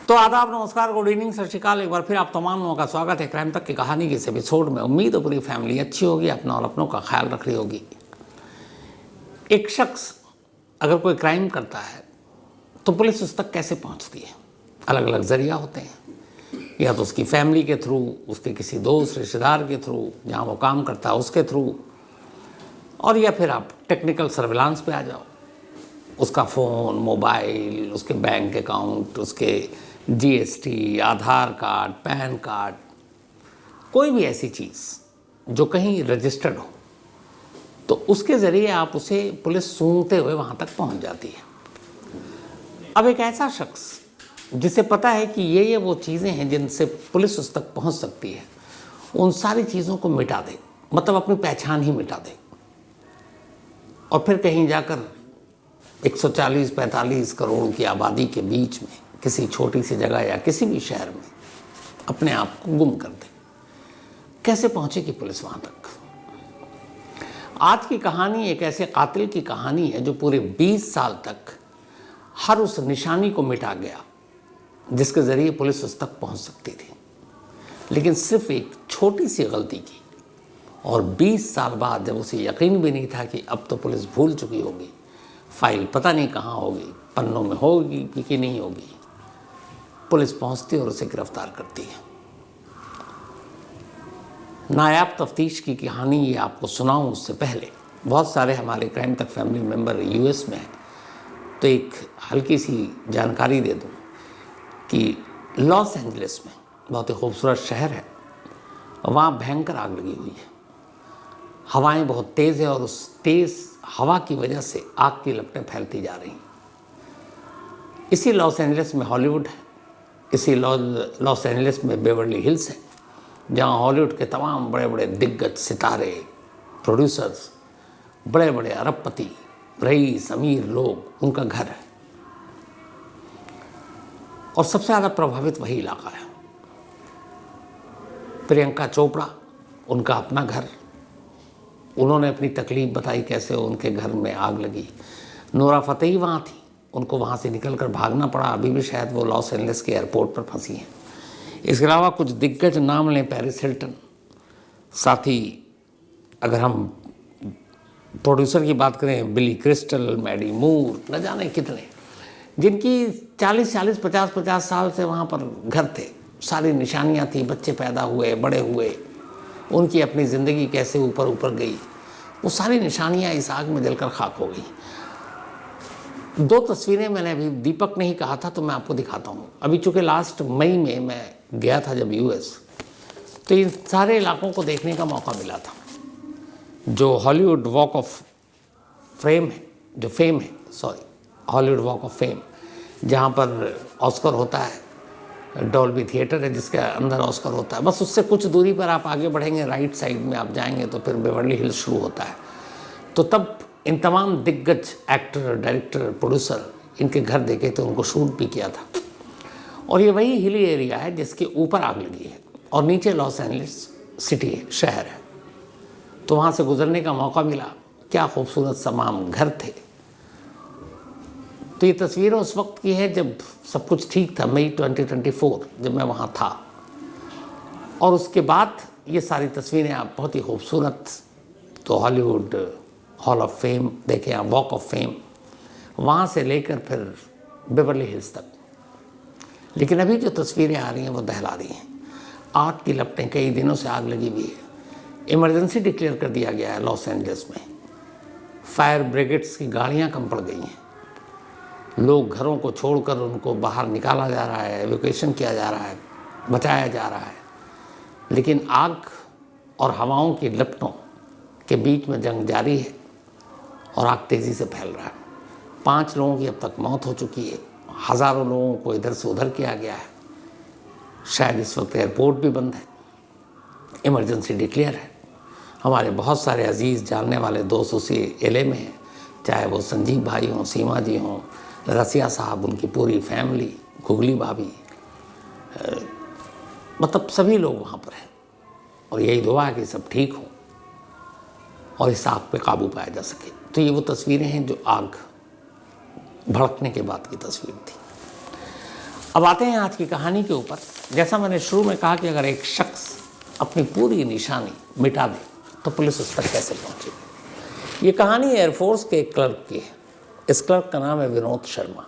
तो आदाब, नमस्कार, गुड इवनिंग, सत श्रीकाल। एक बार फिर आप तमाम लोगों का स्वागत है क्राइम तक की कहानी के इस एपिसोड में। उम्मीद है पूरी फैमिली अच्छी होगी, अपना और अपनों का ख्याल रख रही होगी। एक शख्स अगर कोई क्राइम करता है तो पुलिस उस तक कैसे पहुंचती है? अलग अलग जरिया होते हैं, या तो उसकी फैमिली के थ्रू, उसके किसी दोस्त रिश्तेदार के थ्रू, जहाँ वो काम करता है उसके थ्रू, और या फिर आप टेक्निकल सर्विलांस पे आ जाओ। उसका फ़ोन, मोबाइल, उसके बैंक अकाउंट, उसके जीएसटी, आधार कार्ड, पैन कार्ड, कोई भी ऐसी चीज़ जो कहीं रजिस्टर्ड हो, तो उसके ज़रिए आप उसे पुलिस सूंघते हुए वहाँ तक पहुँच जाती है। अब एक ऐसा शख्स जिसे पता है कि ये वो चीज़ें हैं जिनसे पुलिस उस तक पहुँच सकती है, उन सारी चीज़ों को मिटा दे, मतलब अपनी पहचान ही मिटा दे, और फिर कहीं जाकर 140-45 करोड़ की आबादी के बीच में किसी छोटी सी जगह या किसी भी शहर में अपने आप को गुम कर दे। कैसे पहुंचेगी पुलिस वहां तक? आज की कहानी एक ऐसे कातिल की कहानी है जो पूरे 20 साल तक हर उस निशानी को मिटा गया जिसके जरिए पुलिस उस तक पहुंच सकती थी, लेकिन सिर्फ एक छोटी सी गलती की, और 20 साल बाद जब उसे यकीन भी नहीं था कि अब तो पुलिस भूल चुकी होगी, फाइल पता नहीं कहाँ होगी, पन्नों में होगी कि नहीं होगी, पुलिस पहुंचती और उसे गिरफ्तार करती है। नायाब तफ्तीश की कहानी ये आपको सुनाऊं उससे पहले बहुत सारे हमारे क्राइम तक फैमिली मेम्बर यूएस में हैं, तो एक हल्की सी जानकारी दे दूं कि लॉस एंजलिस में, बहुत ही खूबसूरत शहर है, वहाँ भयंकर आग लगी हुई है। हवाएं बहुत तेज़ है और उस तेज़ हवा की वजह से आग की लपटें फैलती जा रही हैं। इसी लॉस एंजलिस में हॉलीवुड है, इसी लॉस एंजलिस में बेवर्ली हिल्स है, जहाँ हॉलीवुड के तमाम बड़े बड़े दिग्गज सितारे, प्रोड्यूसर्स, बड़े बड़े अरबपति, रईस, अमीर लोग, उनका घर है, और सबसे ज़्यादा प्रभावित वही इलाका है। प्रियंका चोपड़ा, उनका अपना घर, उन्होंने अपनी तकलीफ बताई कैसे उनके घर में आग लगी। नोरा फतेही वहाँ थी, उनको वहाँ से निकलकर भागना पड़ा, अभी भी शायद वो लॉस एंजलिस के एयरपोर्ट पर फंसी हैं। इसके अलावा कुछ दिग्गज नाम लें, पेरिस हिल्टन, साथ ही अगर हम प्रोड्यूसर की बात करें, बिली क्रिस्टल, मैडी मूर, न जाने कितने, जिनकी 40-40, 50-50 साल से वहाँ पर घर थे, सारी निशानियाँ थी, बच्चे पैदा हुए, बड़े हुए, उनकी अपनी ज़िंदगी कैसे ऊपर ऊपर गई, वो सारी निशानियाँ इस आग में जलकर खाक हो गई। 2 तस्वीरें मैंने अभी, दीपक ने ही कहा था तो मैं आपको दिखाता हूँ। अभी चूँकि लास्ट मई में मैं गया था जब यूएस, तो इन सारे इलाकों को देखने का मौका मिला था। जो हॉलीवुड वॉक ऑफ फेम है, जो फेम है, sorry, Hollywood walk of fame, जहाँ पर ऑस्कर होता है, डॉल्बी थिएटर है जिसके अंदर ऑस्कर होता है, बस उससे कुछ दूरी पर आप आगे बढ़ेंगे, राइट साइड में आप जाएंगे तो फिर बेवर्ली हिल्स शुरू होता है। तो तब इन तमाम दिग्गज एक्टर, डायरेक्टर, प्रोड्यूसर, इनके घर देखे थे, उनको शूट भी किया था। और ये वही हिली एरिया है जिसके ऊपर आग लगी है और नीचे लॉस एंजलिस सिटी है, शहर है। तो वहाँ से गुजरने का मौका मिला, क्या खूबसूरत तमाम घर थे। तो ये तस्वीरें उस वक्त की है जब सब कुछ ठीक था, मई 2024, जब मैं वहाँ था। और उसके बाद ये सारी तस्वीरें आप बहुत ही खूबसूरत, तो हॉलीवुड हॉल ऑफ फेम देखें आप, वॉक ऑफ फेम, वहाँ से लेकर फिर बेवर्ली हिल्स तक। लेकिन अभी जो तस्वीरें आ रही हैं वो दहला रही हैं। आग की लपटें, कई दिनों से आग लगी हुई है। इमरजेंसी डिक्लेयर कर दिया गया है लॉस एंजलिस में। फायर ब्रिगेड्स की गाड़ियाँ कम पड़ गई हैं। लोग घरों को छोड़कर उनको बाहर निकाला जा रहा है, एवोक्यूएशन किया जा रहा है, बचाया जा रहा है। लेकिन आग और हवाओं की लपटों के बीच में जंग जारी है और आग तेज़ी से फैल रहा है। 5 लोगों की अब तक मौत हो चुकी है, हज़ारों लोगों को इधर से उधर किया गया है। शायद इस वक्त एयरपोर्ट भी बंद है, इमरजेंसी डिक्लेयर है। हमारे बहुत सारे अजीज़ जानने वाले दोस्त उसी एले में हैं, चाहे वो संजीव भाई हों, सीमा जी हों, रसिया साहब, उनकी पूरी फैमिली, गुगली भाभी, मतलब सभी लोग वहाँ पर हैं। और यही दुआ है कि सब ठीक हों और इस आग पे काबू पाया जा सके। तो ये वो तस्वीरें हैं जो आग भड़कने के बाद की तस्वीर थी। अब आते हैं आज की कहानी के ऊपर। जैसा मैंने शुरू में कहा कि अगर एक शख्स अपनी पूरी निशानी मिटा दे तो पुलिस उस तक कैसे पहुंचेगी। ये कहानी एयरफोर्स के एक क्लर्क की है। इस क्लर्क का नाम है विनोद शर्मा।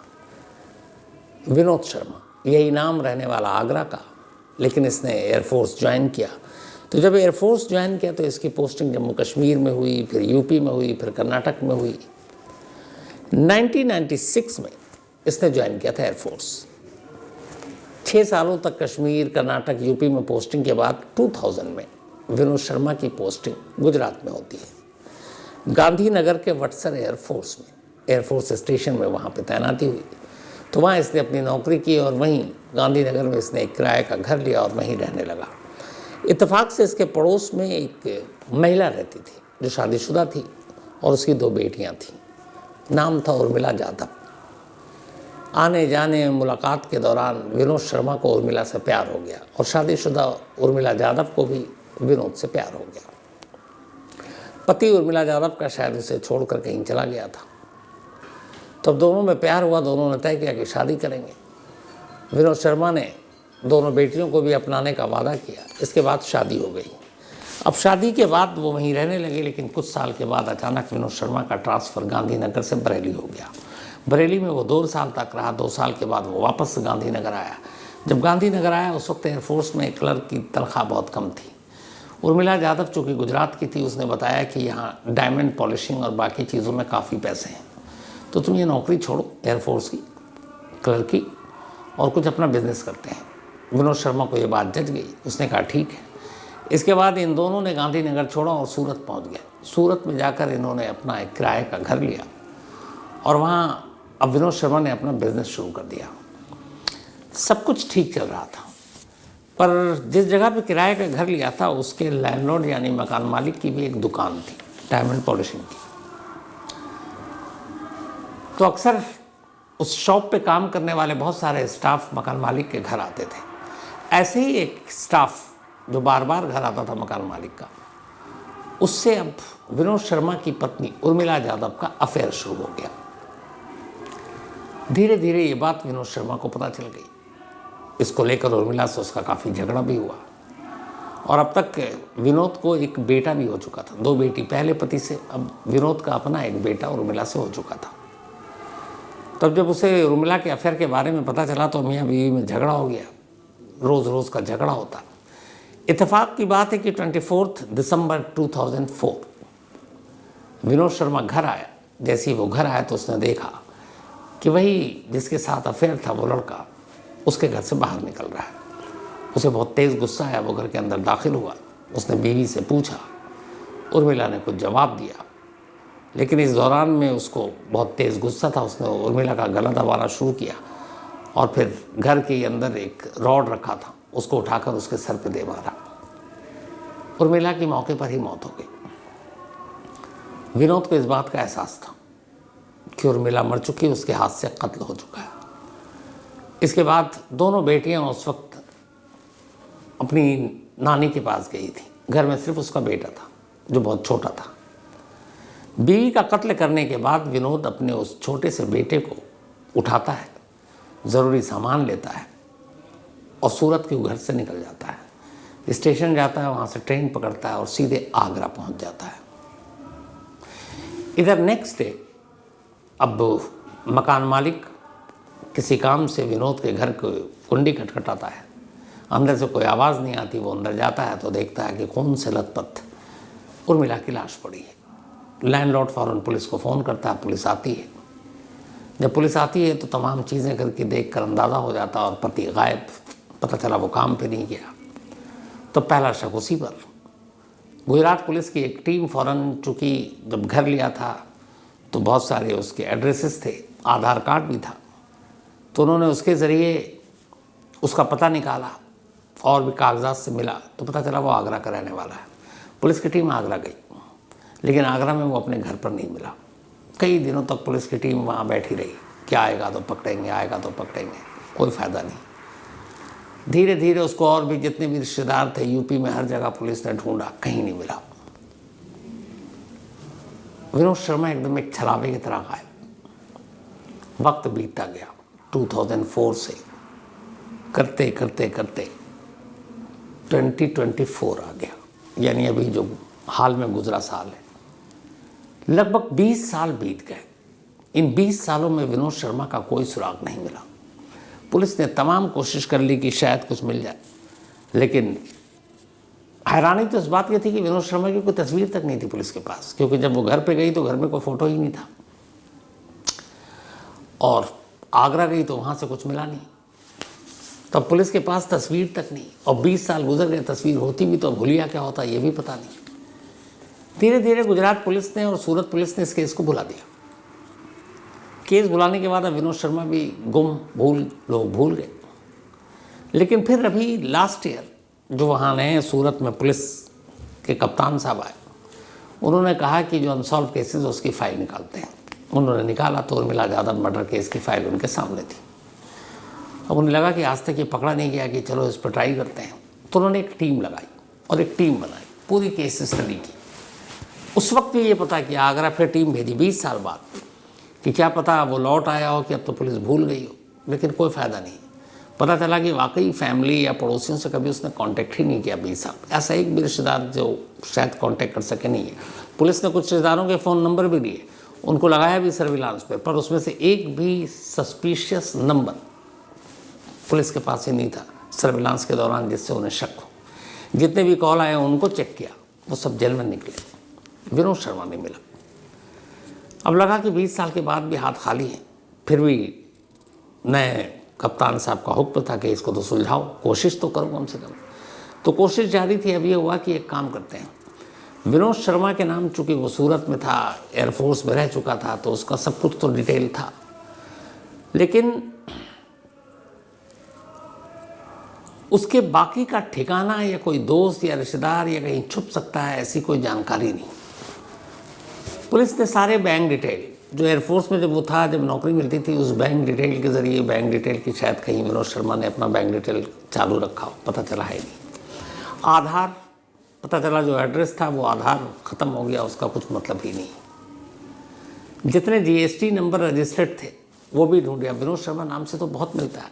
विनोद शर्मा यही नाम रहने वाला आगरा का, लेकिन इसने एयरफोर्स ज्वाइन किया। तो जब एयरफोर्स ज्वाइन किया तो इसकी पोस्टिंग जम्मू कश्मीर में हुई, फिर यूपी में हुई, फिर कर्नाटक में हुई। 1996 में इसने ज्वाइन किया था एयरफोर्स। 6 सालों तक कश्मीर, कर्नाटक, यूपी में पोस्टिंग के बाद 2000 में विनोद शर्मा की पोस्टिंग गुजरात में होती है। गांधीनगर के वटसर एयरफोर्स में, एयरफोर्स स्टेशन में वहाँ पे तैनाती हुई। तो वहाँ इसने अपनी नौकरी की और वहीं गांधीनगर में इसने एक किराए का घर लिया और वहीं रहने लगा। इत्तेफाक से इसके पड़ोस में एक महिला रहती थी जो शादीशुदा थी और उसकी 2 बेटियाँ थीं। नाम था उर्मिला जाधव। आने जाने मुलाकात के दौरान विनोद शर्मा को उर्मिला से प्यार हो गया और शादीशुदा उर्मिला जाधव को भी विनोद से प्यार हो गया। पति उर्मिला जाधव का शायद उसे छोड़कर कहीं चला गया था। तब दोनों में प्यार हुआ, दोनों ने तय किया कि शादी करेंगे। विनोद शर्मा ने दोनों बेटियों को भी अपनाने का वादा किया। इसके बाद शादी हो गई। अब शादी के बाद वो वहीं रहने लगे, लेकिन कुछ साल के बाद अचानक विनोद शर्मा का ट्रांसफ़र गांधीनगर से बरेली हो गया। बरेली में वो 2 साल तक रहा। 2 साल के बाद वो वापस गांधीनगर आया। जब गांधीनगर आया उस वक्त एयरफोर्स में क्लर्क की तनख्वाह बहुत कम थी। उर्मिला जाधव चूँकि गुजरात की थी, उसने बताया कि यहाँ डायमंड पॉलिशिंग और बाकी चीज़ों में काफ़ी पैसे हैं, तो तुम ये नौकरी छोड़ो एयरफोर्स की, क्लर्क की, और कुछ अपना बिजनेस करते हैं। विनोद शर्मा को ये बात जच गई। उसने कहा ठीक है। इसके बाद इन दोनों ने गांधीनगर छोड़ा और सूरत पहुंच गए। सूरत में जाकर इन्होंने अपना एक किराए का घर लिया और वहाँ अब विनोद शर्मा ने अपना बिजनेस शुरू कर दिया। सब कुछ ठीक चल रहा था, पर जिस जगह पे किराए का घर लिया था उसके लैंडलॉर्ड यानी मकान मालिक की भी एक दुकान थी डायमंड पॉलिशिंग की। तो अक्सर उस शॉप पे काम करने वाले बहुत सारे स्टाफ मकान मालिक के घर आते थे। ऐसे ही एक स्टाफ जो बार बार घर आता था मकान मालिक का, उससे अब विनोद शर्मा की पत्नी उर्मिला जाधव का अफेयर शुरू हो गया। धीरे धीरे ये बात विनोद शर्मा को पता चल गई। इसको लेकर उर्मिला से उसका काफ़ी झगड़ा भी हुआ और अब तक विनोद को एक बेटा भी हो चुका था। 2 बेटी पहले पति से, अब विनोद का अपना एक बेटा उर्मिला से हो चुका था। तब जब उसे उर्मिला के अफेयर के बारे में पता चला तो मियाँ बीवी में झगड़ा हो गया। रोज़ रोज़ का झगड़ा होता। इत्तेफाक की बात है कि 24 दिसंबर 2004 विनोद शर्मा घर आया। जैसे ही वो घर आया तो उसने देखा कि वही जिसके साथ अफेयर था वो लड़का उसके घर से बाहर निकल रहा है। उसे बहुत तेज़ गुस्सा आया। वो घर के अंदर दाखिल हुआ। उसने बीवी से पूछा। उर्मिला ने कुछ जवाब दिया, लेकिन इस दौरान में उसको बहुत तेज़ गुस्सा था। उसने उर्मिला का गला दबाना शुरू किया और फिर घर के अंदर एक रॉड रखा था, उसको उठाकर उसके सर पे दे मारा। उर्मिला की मौके पर ही मौत हो गई। विनोद को इस बात का एहसास था कि उर्मिला मर चुकी, उसके हाथ से कत्ल हो चुका है। इसके बाद दोनों बेटियां उस वक्त अपनी नानी के पास गई थी। घर में सिर्फ उसका बेटा था जो बहुत छोटा था। बीवी का कत्ल करने के बाद विनोद अपने उस छोटे से बेटे को उठाता है, ज़रूरी सामान लेता है और सूरत के घर से निकल जाता है। स्टेशन जाता है, वहाँ से ट्रेन पकड़ता है और सीधे आगरा पहुँच जाता है। इधर नेक्स्ट डे अब मकान मालिक किसी काम से विनोद के घर को कुंडी खटखटाता है। अंदर से कोई आवाज़ नहीं आती। वो अंदर जाता है तो देखता है कि कौन से लथपथ उर्मिला की लाश पड़ी है। लैंडलॉर्ड फ़ौरन पुलिस को फ़ोन करता है। पुलिस आती है। जब पुलिस आती है तो तमाम चीज़ें करके देख कर अंदाज़ा हो जाता और पति गायब। पता चला वो काम पे नहीं गया। तो पहला शक उसी पर। गुजरात पुलिस की एक टीम फ़ौरन, चूँकि जब घर लिया था तो बहुत सारे उसके एड्रेसेस थे, आधार कार्ड भी था, तो उन्होंने उसके ज़रिए उसका पता निकाला और भी कागजात से मिला तो पता चला वो आगरा का रहने वाला है। पुलिस की टीम आगरा गई, लेकिन आगरा में वो अपने घर पर नहीं मिला। कई दिनों तक पुलिस की टीम वहाँ बैठी रही कि आएगा तो पकड़ेंगे, आएगा तो पकड़ेंगे, कोई फ़ायदा नहीं। धीरे धीरे उसको और भी जितने भी रिश्तेदार थे यूपी में हर जगह पुलिस ने ढूंढा, कहीं नहीं मिला। विनोद शर्मा एकदम एक छलावे की तरह गायब। वक्त बीतता गया। 2004 से करते करते करते 2024 आ गया, यानी अभी जो हाल में गुजरा साल है। लगभग 20 साल बीत गए। इन 20 सालों में विनोद शर्मा का कोई सुराग नहीं मिला। पुलिस ने तमाम कोशिश कर ली कि शायद कुछ मिल जाए, लेकिन हैरानी तो इस बात की थी कि विनोद शर्मा की कोई तस्वीर तक नहीं थी पुलिस के पास, क्योंकि जब वो घर पे गई तो घर में कोई फ़ोटो ही नहीं था, और आगरा गई तो वहाँ से कुछ मिला नहीं। तब पुलिस के पास तस्वीर तक नहीं, और 20 साल गुजर गए, तस्वीर होती भी तो भूलिया क्या होता ये भी पता नहीं। धीरे धीरे गुजरात पुलिस ने और सूरत पुलिस ने इस केस को भुला दिया। केस भुलाने के बाद अब विनोद शर्मा भी लोग भूल गए। लेकिन फिर अभी लास्ट ईयर जो वहाँ नए सूरत में पुलिस के कप्तान साहब आए, उन्होंने कहा कि जो अनसॉल्व केसेस उसकी फ़ाइल निकालते हैं। उन्होंने निकाला तो उर्मिला यादव मर्डर केस की फ़ाइल उनके सामने थी। अब उन्हें लगा कि आज तक ये पकड़ा नहीं गया कि चलो इस पर ट्राई करते हैं, तो उन्होंने एक टीम लगाई और एक टीम बनाई, पूरी केस स्टडी की। उस वक्त भी ये पता कि आगरा फिर टीम भेजी 20 साल बाद, कि क्या पता वो लौट आया हो कि अब तो पुलिस भूल गई हो, लेकिन कोई फ़ायदा नहीं। पता चला कि वाकई फैमिली या पड़ोसियों से कभी उसने कांटेक्ट ही नहीं किया 20 साल। ऐसा एक भी रिश्तेदार जो शायद कांटेक्ट कर सके नहीं है। पुलिस ने कुछ रिश्तेदारों के फ़ोन नंबर भी लिए, उनको लगाया भी सर्विलांस पर उसमें से एक भी सस्पिशियस नंबर पुलिस के पास ही नहीं था सर्विलांस के दौरान जिससे उन्हें शक हो। जितने भी कॉल आए उनको चेक किया, वो सब जेल में निकले। विनोद शर्मा नहीं मिला। अब लगा कि 20 साल के बाद भी हाथ खाली हैं। फिर भी नए कप्तान साहब का हुक्म था कि इसको तो सुलझाओ, कोशिश तो करो कम से कम। तो कोशिश जारी थी। अब ये हुआ कि एक काम करते हैं, विनोद शर्मा के नाम चूँकि वो सूरत में था, एयरफोर्स में रह चुका था, तो उसका सब कुछ तो डिटेल था, लेकिन उसके बाकी का ठिकाना या कोई दोस्त या रिश्तेदार या कहीं छुप सकता है ऐसी कोई जानकारी नहीं। पुलिस ने सारे बैंक डिटेल, जो एयरफोर्स में जब वो था, जब नौकरी मिलती थी, उस बैंक डिटेल के ज़रिए, बैंक डिटेल की शायद कहीं विनोद शर्मा ने अपना बैंक डिटेल चालू रखा हो, पता चला है नहीं। आधार पता चला, जो एड्रेस था वो आधार ख़त्म हो गया, उसका कुछ मतलब ही नहीं। जितने GST नंबर रजिस्टर्ड थे वो भी ढूंढिया। विनोद शर्मा नाम से तो बहुत मिलता है,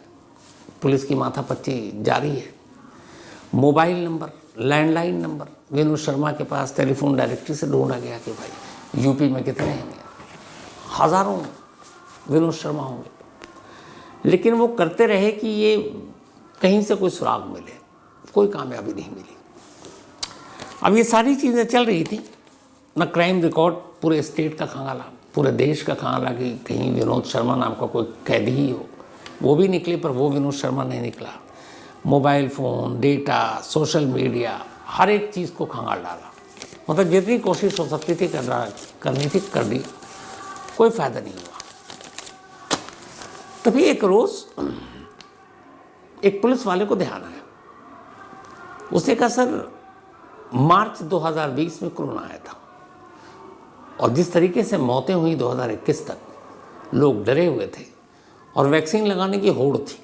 पुलिस की माथापच्ची जारी है। Mobile number, landline number Vinod Sharma के पास टेलीफोन डायरेक्टरी से ढूंढा गया कि भाई यूपी में कितने हैं, हज़ारों विनोद शर्मा होंगे। लेकिन वो करते रहे कि ये कहीं से कोई सुराग मिले, कोई कामयाबी नहीं मिली। अब ये सारी चीज़ें चल रही थी, न क्राइम रिकॉर्ड पूरे स्टेट का खंगाला, पूरे देश का खंगाला कि कहीं विनोद शर्मा नाम का कोई कैदी ही हो, वो भी निकले, पर वो विनोद शर्मा नहीं निकला। Mobile phone, data, social media, हर एक चीज़ को खंगाल डाला। मतलब जितनी कोशिश हो सकती थी करनी थी, कर दी, कोई फ़ायदा नहीं हुआ। तभी एक रोज़ एक पुलिस वाले को ध्यान आया। उसने कहा, सर मार्च 2020 में कोरोना आया था, और जिस तरीके से मौतें हुई 2021 तक, लोग डरे हुए थे और वैक्सीन लगाने की होड़ थी।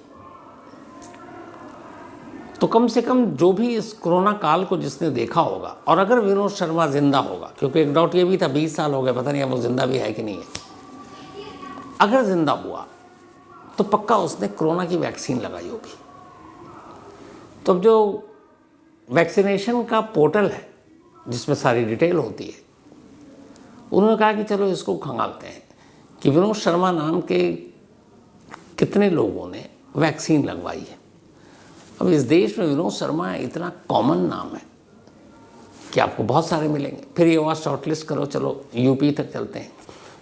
तो कम से कम जो भी इस कोरोना काल को जिसने देखा होगा, और अगर विनोद शर्मा जिंदा होगा, क्योंकि एक डाउट ये भी था 20 साल हो गए, पता नहीं अब वो जिंदा भी है कि नहीं है, अगर जिंदा हुआ तो पक्का उसने कोरोना की वैक्सीन लगाई होगी। तो अब जो वैक्सीनेशन का पोर्टल है जिसमें सारी डिटेल होती है, उन्होंने कहा कि चलो इसको खंगालते हैं कि विनोद शर्मा नाम के कितने लोगों ने वैक्सीन लगवाई है। अब इस देश में विनोद शर्मा इतना कॉमन नाम है कि आपको बहुत सारे मिलेंगे। फिर ये हुआ शॉर्टलिस्ट करो, चलो यूपी तक चलते हैं,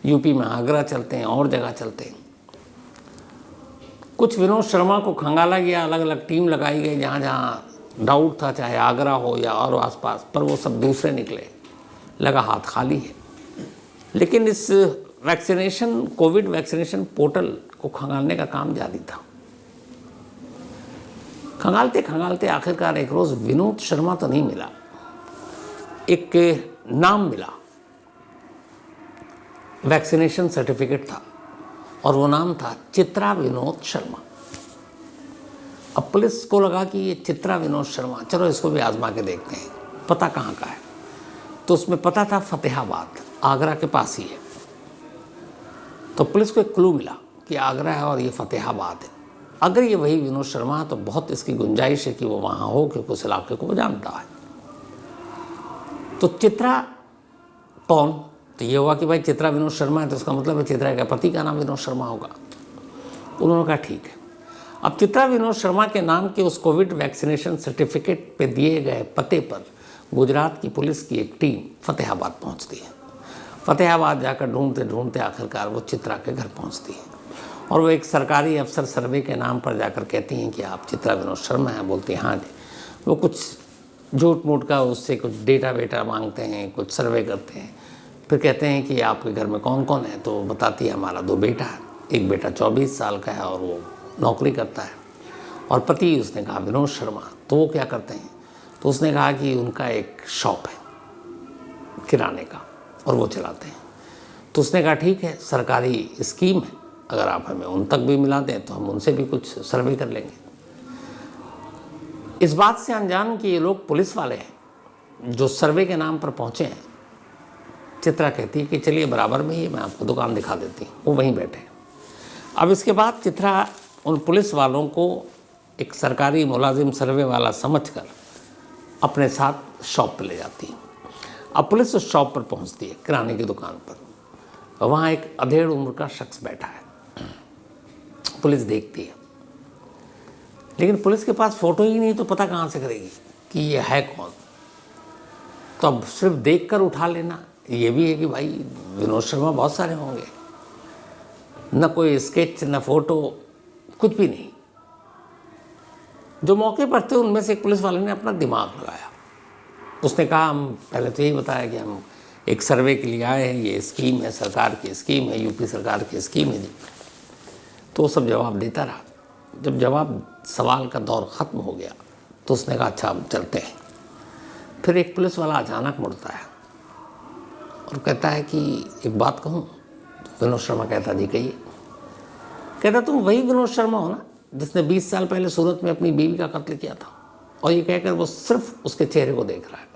यूपी में आगरा चलते हैं, और जगह चलते हैं। कुछ विनोद शर्मा को खंगाला गया, अलग अलग टीम लगाई गई जहाँ जहाँ डाउट था, चाहे आगरा हो या और आसपास, पर वो सब दूसरे निकले, लगा हाथ खाली है। लेकिन इस वैक्सीनेशन, कोविड वैक्सीनेशन पोर्टल को खंगालने का काम जारी था। खंगालते खंगालते आखिरकार एक रोज़ विनोद शर्मा तो नहीं मिला, एक नाम मिला, वैक्सीनेशन सर्टिफिकेट था, और वो नाम था चित्रा विनोद शर्मा। अब पुलिस को लगा कि ये चित्रा विनोद शर्मा, चलो इसको भी आजमा के देखते हैं, पता कहाँ का है। तो उसमें पता था फतेहाबाद, आगरा के पास ही है। तो पुलिस को एक क्लू मिला कि आगरा है और ये फतेहाबाद है। अगर ये वही विनोद शर्मा है तो बहुत इसकी गुंजाइश है कि वो वहाँ हो, क्योंकि उस इलाके को वो जानता है। तो चित्रा कौन? तो ये हुआ कि भाई चित्रा विनोद शर्मा है, तो उसका मतलब है चित्रा का पति का नाम विनोद शर्मा होगा। उन्होंने कहा ठीक है। अब चित्रा विनोद शर्मा के नाम के उस कोविड वैक्सीनेशन सर्टिफिकेट पे दिए गए पते पर गुजरात की पुलिस की एक टीम फतेहाबाद पहुंचती है। फतेहाबाद जाकर ढूंढते ढूंढते आखिरकार वो चित्रा के घर पहुंचती है और वो एक सरकारी अफसर सर्वे के नाम पर जाकर कहती हैं कि आप चित्रा विनोद शर्मा हैं? बोलती हैं हाँ जी। वो कुछ झूठ मूठ का उससे कुछ डेटा वेटा मांगते हैं, कुछ सर्वे करते हैं, फिर कहते हैं कि आपके घर में कौन कौन है? तो बताती है हमारा 2 बेटा है, एक बेटा 24 साल का है और वो नौकरी करता है, और पति उसने कहा विनोद शर्मा। तो वो क्या करते हैं? तो उसने कहा कि उनका एक शॉप है किराने का और वो चलाते हैं। तो उसने कहा ठीक है, सरकारी स्कीम है, अगर आप हमें उन तक भी मिला दें तो हम उनसे भी कुछ सर्वे कर लेंगे। इस बात से अनजान कि ये लोग पुलिस वाले हैं जो सर्वे के नाम पर पहुंचे हैं। चित्रा कहती है कि चलिए बराबर में ही मैं आपको दुकान दिखा देती हूँ। वो वहीं बैठे। अब इसके बाद चित्रा उन पुलिस वालों को एक सरकारी मुलाजिम सर्वे वाला समझकर अपने साथ शॉप पर ले जाती है। अब पुलिस उस शॉप पर पहुंचती है, किराने की दुकान पर। वहाँ एक अधेड़ उम्र का शख्स बैठा है। पुलिस देखती है, लेकिन पुलिस के पास फ़ोटो ही नहीं, तो पता कहाँ से करेगी कि ये है कौन? तो अब सिर्फ देखकर उठा लेना ये भी है कि भाई विनोद शर्मा बहुत सारे होंगे, न कोई स्केच न फ़ोटो, कुछ भी नहीं। जो मौके पर थे उनमें से एक पुलिस वाले ने अपना दिमाग लगाया। उसने कहा हम पहले तो यही बताया कि हम एक सर्वे के लिए आए हैं, ये स्कीम है, सरकार की स्कीम है, यूपी सरकार की स्कीम है जी। तो सब जवाब देता रहा। जब सवाल का दौर ख़त्म हो गया तो उसने कहा अच्छा हम चलते हैं। फिर एक पुलिस वाला अचानक मुड़ता है और कहता है कि एक बात कहूँ? तो विनोद शर्मा कहता जी कहिए। कहता तुम वही विनोद शर्मा हो ना जिसने 20 साल पहले सूरत में अपनी बीवी का कत्ल किया था? और ये कहकर वो सिर्फ उसके चेहरे को देख रहा है।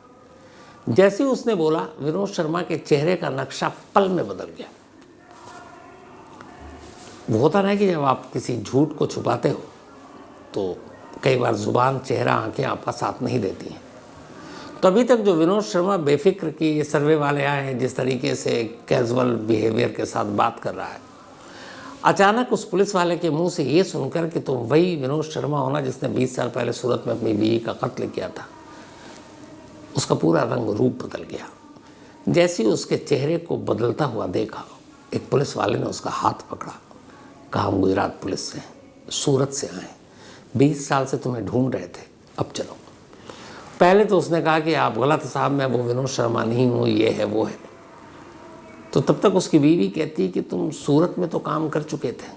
जैसे ही उसने बोला, विनोद शर्मा के चेहरे का नक्शा पल में बदल गया। वो होता ना कि जब आप किसी झूठ को छुपाते हो तो कई बार ज़ुबान, चेहरा, आंखें आपका साथ नहीं देती हैं। तो अभी तक जो विनोद शर्मा बेफिक्र की ये सर्वे वाले आए हैं, जिस तरीके से कैजुअल बिहेवियर के साथ बात कर रहा है, अचानक उस पुलिस वाले के मुंह से ये सुनकर कि तुम वही विनोद शर्मा होना जिसने 20 साल पहले सूरत में अपनी बीवी का कत्ल किया था, उसका पूरा रंग रूप बदल गया। जैसे ही उसके चेहरे को बदलता हुआ देखा, एक पुलिस वाले ने उसका हाथ पकड़ा, कहा हम गुजरात पुलिस से, सूरत से आए, 20 साल से तुम्हें ढूंढ रहे थे, अब चलो। पहले तो उसने कहा कि आप गलत साहब, मैं वो विनोद शर्मा नहीं हूँ, ये है वो है। तो तब तक उसकी बीवी कहती कि तुम सूरत में तो काम कर चुके थे।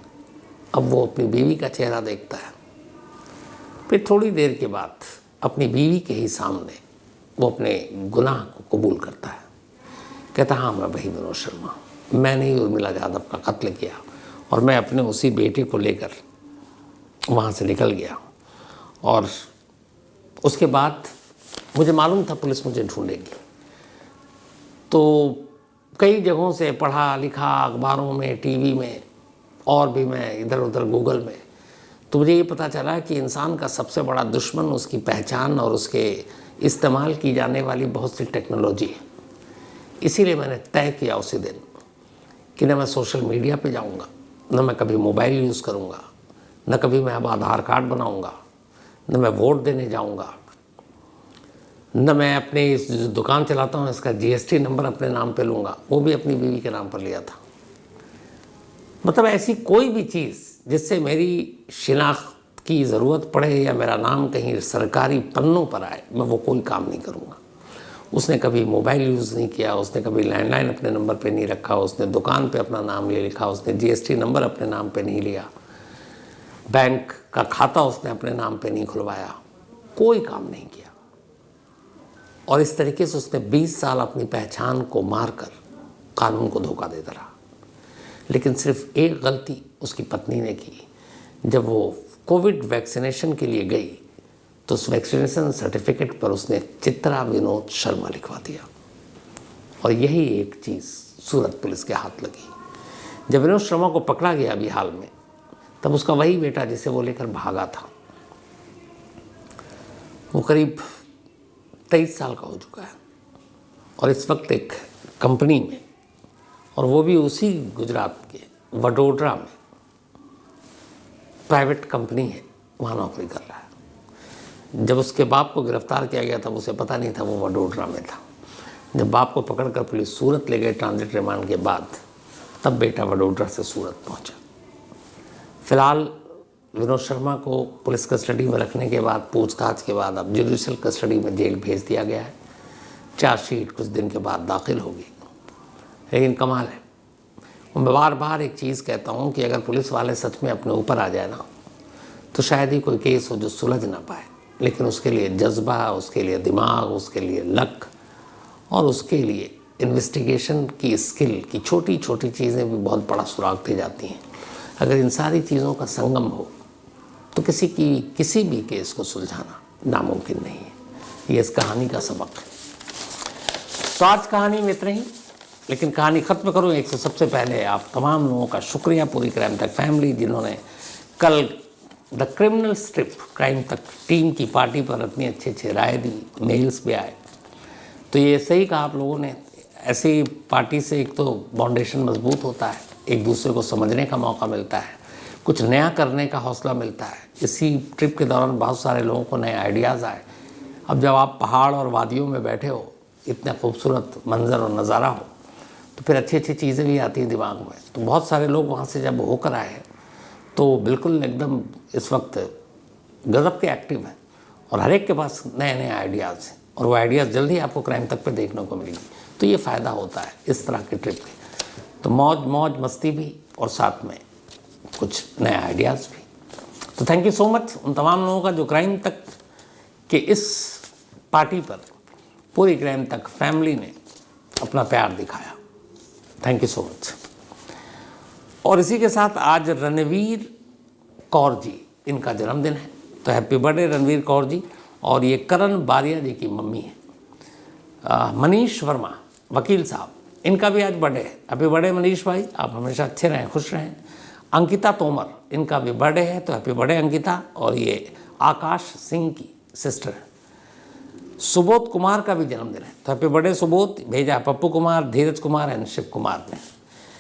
अब वो अपनी बीवी का चेहरा देखता है। फिर थोड़ी देर के बाद अपनी बीवी के ही सामने वो अपने गुनाह को कबूल करता है। कहता हाँ मैं वही विनोद शर्मा, मैंने ही उर्मिला यादव का कत्ल किया और मैं अपने उसी बेटे को लेकर वहाँ से निकल गया। और उसके बाद मुझे मालूम था पुलिस मुझे ढूंढेगी, तो कई जगहों से पढ़ा लिखा, अखबारों में, टीवी में, और भी मैं इधर उधर गूगल में, तो मुझे ये पता चला कि इंसान का सबसे बड़ा दुश्मन उसकी पहचान और उसके इस्तेमाल की जाने वाली बहुत सी टेक्नोलॉजी है। इसीलिए मैंने तय किया उसी दिन कि न मैं सोशल मीडिया पे जाऊंगा, न मैं कभी मोबाइल यूज़ करूंगा, न कभी मैं अब आधार कार्ड बनाऊंगा, न मैं वोट देने जाऊंगा, न मैं अपने इस दुकान चलाता हूँ इसका GST नंबर अपने नाम पे लूँगा, वो भी अपनी बीवी के नाम पर लिया था। मतलब ऐसी कोई भी चीज़ जिससे मेरी शिनाख्त की ज़रूरत पड़े या मेरा नाम कहीं सरकारी पन्नों पर आए, मैं वो कोई काम नहीं करूँगा। उसने कभी मोबाइल यूज़ नहीं किया, उसने कभी लैंडलाइन अपने नंबर पे नहीं रखा, उसने दुकान पे अपना नाम ले लिखा, उसने GST नंबर अपने नाम पे नहीं लिया, बैंक का खाता उसने अपने नाम पे नहीं खुलवाया, कोई काम नहीं किया। और इस तरीके से उसने 20 साल अपनी पहचान को मारकर कानून को धोखा देता रहा। लेकिन सिर्फ एक गलती उसकी पत्नी ने की। जब वो कोविड वैक्सीनेशन के लिए गई तो उस वैक्सीनेशन सर्टिफिकेट पर उसने चित्रा विनोद शर्मा लिखवा दिया। और यही एक चीज़ सूरत पुलिस के हाथ लगी। जब विनोद शर्मा को पकड़ा गया अभी हाल में, तब उसका वही बेटा जिसे वो लेकर भागा था वो करीब 23 साल का हो चुका है और इस वक्त एक कंपनी में, और वो भी उसी गुजरात के वडोदरा में प्राइवेट कंपनी है, वहाँ नौकरी कर रहा है। जब उसके बाप को गिरफ्तार किया गया तब उसे पता नहीं था वो वडोदरा में था। जब बाप को पकड़कर पुलिस सूरत ले गए ट्रांजिट रिमांड के बाद, तब बेटा वडोदरा से सूरत पहुंचा। फिलहाल विनोद शर्मा को पुलिस कस्टडी में रखने के बाद, पूछताछ के बाद अब जुडिशियल कस्टडी में जेल भेज दिया गया है। चार्जशीट कुछ दिन के बाद दाखिल होगी। लेकिन कमाल है, मैं बार बार एक चीज़ कहता हूँ कि अगर पुलिस वाले सच में अपने ऊपर आ जाए ना, तो शायद ही कोई केस हो जो सुलझ ना पाए। लेकिन उसके लिए जज्बा, उसके लिए दिमाग, उसके लिए लक और उसके लिए इन्वेस्टिगेशन की स्किल की छोटी छोटी चीज़ें भी बहुत बड़ा सुराग दे जाती हैं। अगर इन सारी चीज़ों का संगम हो तो किसी भी केस को सुलझाना नामुमकिन नहीं है। ये इस कहानी का सबक है। तो आज कहानी में इतना ही, लेकिन कहानी ख़त्म करूँ एक से सबसे पहले आप तमाम लोगों का शुक्रिया, पूरी क्राइम तक फैमिली, जिन्होंने कल द क्रिमिनल स्ट्रिप क्राइम तक टीम की पार्टी पर इतनी अच्छी राय दी, मेल्स भी आए। तो ये सही कहा आप लोगों ने, ऐसी पार्टी से एक तो बाउंडेशन मजबूत होता है, एक दूसरे को समझने का मौका मिलता है, कुछ नया करने का हौसला मिलता है। इसी ट्रिप के दौरान बहुत सारे लोगों को नए आइडियाज़ आए। अब जब आप पहाड़ और वादियों में बैठे हो, इतना खूबसूरत मंजर और नज़ारा हो, तो फिर अच्छी अच्छी चीज़ें भी आती हैं दिमाग में। तो बहुत सारे लोग वहाँ से जब होकर आए तो बिल्कुल एकदम इस वक्त गज़ब के एक्टिव हैं और हर एक के पास नए नए आइडियाज़ हैं और वो आइडियाज़ जल्दी आपको क्राइम तक पे देखने को मिलेंगी। तो ये फ़ायदा होता है इस तरह के ट्रिप के। तो मौज मस्ती भी और साथ में कुछ नए आइडियाज़ भी। तो थैंक यू सो मच उन तमाम लोगों का जो क्राइम तक के इस पार्टी पर पूरी क्राइम तक फैमिली ने अपना प्यार दिखाया। Thank you so much. और इसी के साथ आज रणवीर कौर जी, इनका जन्मदिन है, तो हैप्पी बर्थडे रणवीर कौर जी। और ये करण बारिया जी की मम्मी है। मनीष वर्मा वकील साहब, इनका भी आज बर्थडे है। हैप्पी बर्थडे मनीष भाई, आप हमेशा अच्छे रहें, खुश रहें। अंकिता तोमर, इनका भी बर्थडे है, तो हैप्पी बर्थडे अंकिता। और ये आकाश सिंह की सिस्टर है। सुबोध कुमार का भी जन्मदिन है, तो हैप्पी बर्थडे सुबोध। भेजा पप्पू कुमार, धीरज कुमार एंड शिव कुमार ने।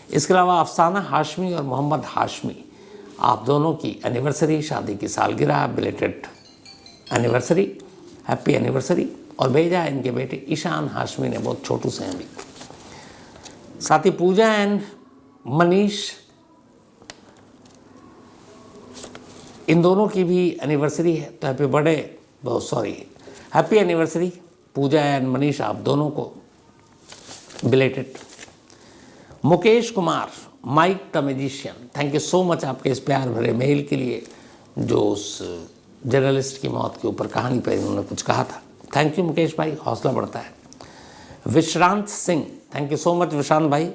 इसके अलावा अफसाना हाशमी और मोहम्मद हाशमी, आप दोनों की एनिवर्सरी, शादी की सालगिरह, बिलेटेड एनिवर्सरी, हैप्पी एनिवर्सरी। और भेजा है इनके बेटे ईशान हाशमी ने, बहुत छोटू से हैं अभी। साथ ही पूजा एंड मनीष, इन दोनों की भी एनिवर्सरी है, तो हैप्पी बर्थडे, बहुत sorry, happy anniversary Pooja and Manish, आप दोनों को belated. Mukesh Kumar, Mike the magician, thank you so much आपके इस प्यार भरे मेल के लिए, जो उस जर्नलिस्ट की मौत के ऊपर कहानी पर इन्होंने कुछ कहा था। थैंक यू मुकेश भाई, हौसला बढ़ता है। Vishrant Singh, thank you so much Vishrant भाई,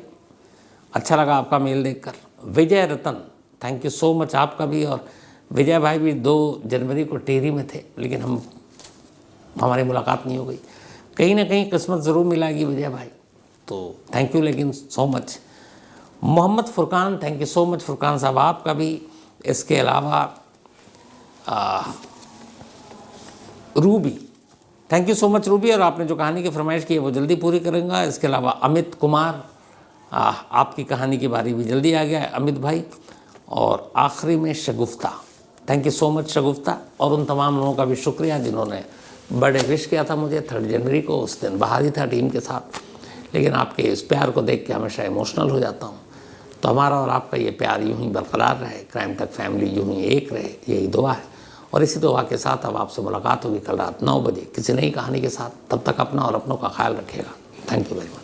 अच्छा लगा आपका मेल देखकर। Vijay Ratan, thank you so much आपका भी। और विजय भाई भी 2 जनवरी को टेरी में थे, लेकिन हमारी मुलाकात नहीं हो गई। कहीं ना कहीं किस्मत ज़रूर मिलाएगी विजय भाई, तो थैंक यू लेकिन so much. Mohammad Furqan, thank you so much Furqan sahab आपका भी। इसके अलावा Ruby, thank you so much Ruby, और आपने जो कहानी की फरमाइश की है वो जल्दी पूरी करूँगा। इसके अलावा अमित कुमार, आपकी कहानी की बारी भी जल्दी आ गया है अमित भाई। और आखिरी में शगुफ्ता, थैंक यू सो मच शगुफ्ता। और उन तमाम लोगों का भी शुक्रिया जिन्होंने बर्थडे विश किया था मुझे 3 जनवरी को। उस दिन बाहर ही था टीम के साथ, लेकिन आपके इस प्यार को देख के हमेशा इमोशनल हो जाता हूँ। तो हमारा और आपका ये प्यार यूं ही बरकरार रहे, क्राइम तक फैमिली यूं ही एक रहे, यही दुआ है। और इसी दुआ के साथ अब आपसे मुलाकात होगी कल रात 9 बजे किसी नई कहानी के साथ। तब तक अपना और अपनों का ख्याल रखिएगा। Thank you very much.